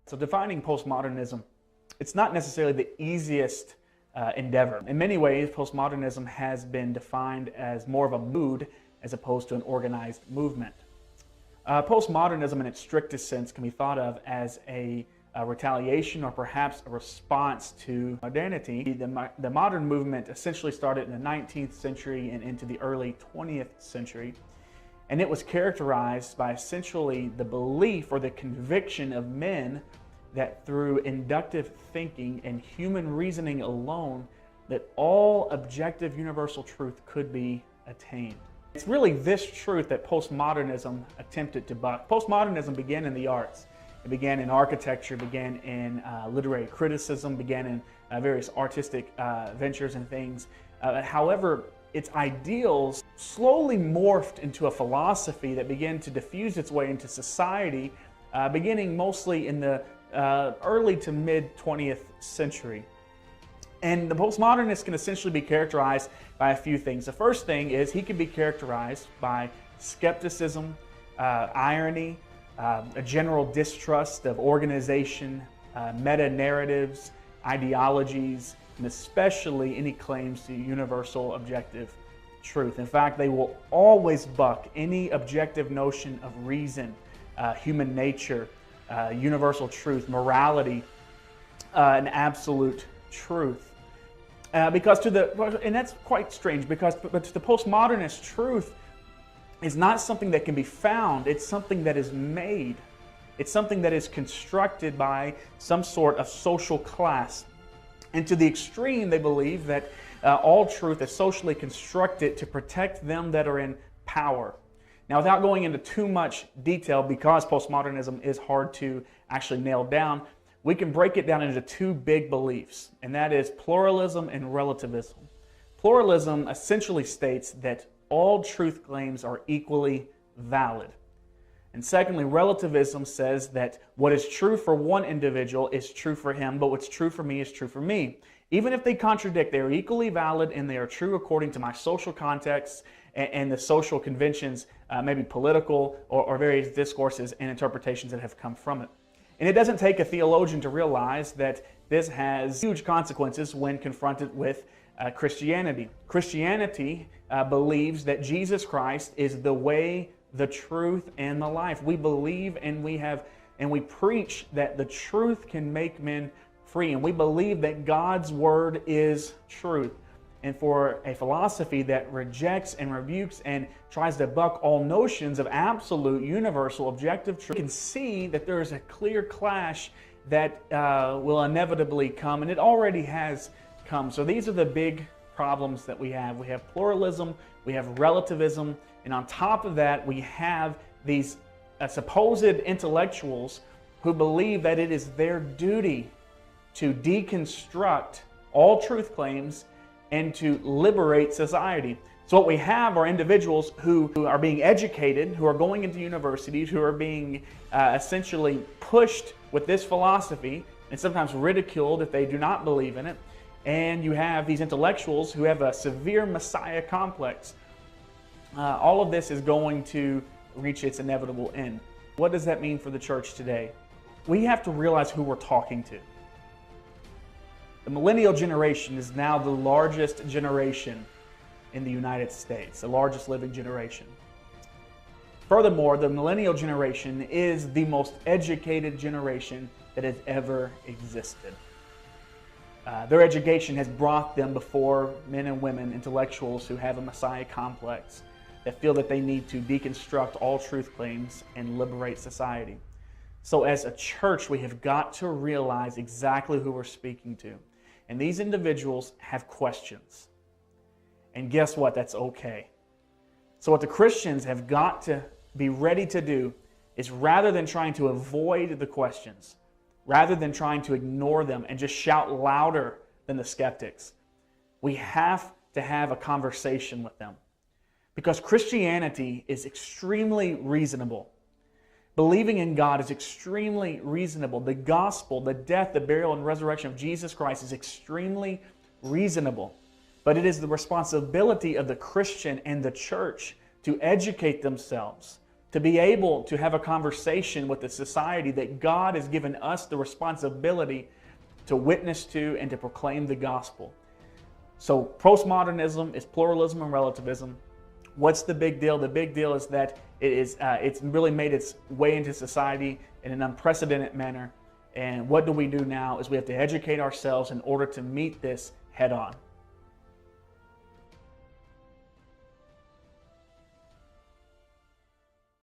So defining postmodernism, it's not necessarily the easiest endeavor. In many ways, postmodernism has been defined as more of a mood as opposed to an organized movement. Postmodernism in its strictest sense can be thought of as a retaliation or perhaps a response to modernity. The modern movement essentially started in the 19th century and into the early 20th century. And it was characterized by essentially the belief or the conviction of men that through inductive thinking and human reasoning alone, that all objective universal truth could be attained. It's really this truth that postmodernism attempted to buck. Postmodernism began in the arts. It began in architecture, began in literary criticism, began in various artistic ventures and things. However, its ideals slowly morphed into a philosophy that began to diffuse its way into society, beginning mostly in the early to mid 20th century. And the postmodernist can essentially be characterized by a few things. The first thing is he can be characterized by skepticism, irony, a general distrust of organization, meta-narratives, ideologies, and especially any claims to universal objective truth. In fact, they will always buck any objective notion of reason, human nature, universal truth, morality, and absolute truth. And that's quite strange but to the postmodernist, truth is not something that can be found, it's something that is made. It's something that is constructed by some sort of social class. And to the extreme, they believe that all truth is socially constructed to protect them that are in power. Now, without going into too much detail, because postmodernism is hard to actually nail down, we can break it down into two big beliefs, and that is pluralism and relativism. Pluralism essentially states that all truth claims are equally valid. And secondly, relativism says that what is true for one individual is true for him, but what's true for me is true for me. Even if they contradict, they are equally valid and they are true according to my social context and the social conventions, maybe political or various discourses and interpretations that have come from it. And it doesn't take a theologian to realize that this has huge consequences when confronted with Christianity. Christianity believes that Jesus Christ is the way, the truth, and the life. We believe and we preach that the truth can make men free, and we believe that God's word is truth. And for a philosophy that rejects and rebukes and tries to buck all notions of absolute, universal, objective truth, you can see that there is a clear clash that will inevitably come, and it already has come. So these are the big problems that we have. We have pluralism, we have relativism, and on top of that, we have these supposed intellectuals who believe that it is their duty to deconstruct all truth claims and to liberate society. So what we have are individuals who are being educated, who are going into universities, who are being essentially pushed with this philosophy and sometimes ridiculed if they do not believe in it. And you have these intellectuals who have a severe Messiah complex. All of this is going to reach its inevitable end. What does that mean for the church today? We have to realize who we're talking to. The millennial generation is now the largest generation in the United States, the largest living generation. Furthermore, the millennial generation is the most educated generation that has ever existed. Their education has brought them before men and women, intellectuals who have a Messiah complex, that feel that they need to deconstruct all truth claims and liberate society. So as a church, we have got to realize exactly who we're speaking to. And these individuals have questions. And guess what? That's okay. So what the Christians have got to be ready to do is, rather than trying to avoid the questions, rather than trying to ignore them and just shout louder than the skeptics, we have to have a conversation with them. Because Christianity is extremely reasonable. Believing in God is extremely reasonable. The gospel, the death, the burial, and resurrection of Jesus Christ is extremely reasonable. But it is the responsibility of the Christian and the church to educate themselves, to be able to have a conversation with the society that God has given us the responsibility to witness to and to proclaim the gospel. So postmodernism is pluralism and relativism. What's the big deal? The big deal is that it's really made its way into society in an unprecedented manner. And what do we do now is we have to educate ourselves in order to meet this head on.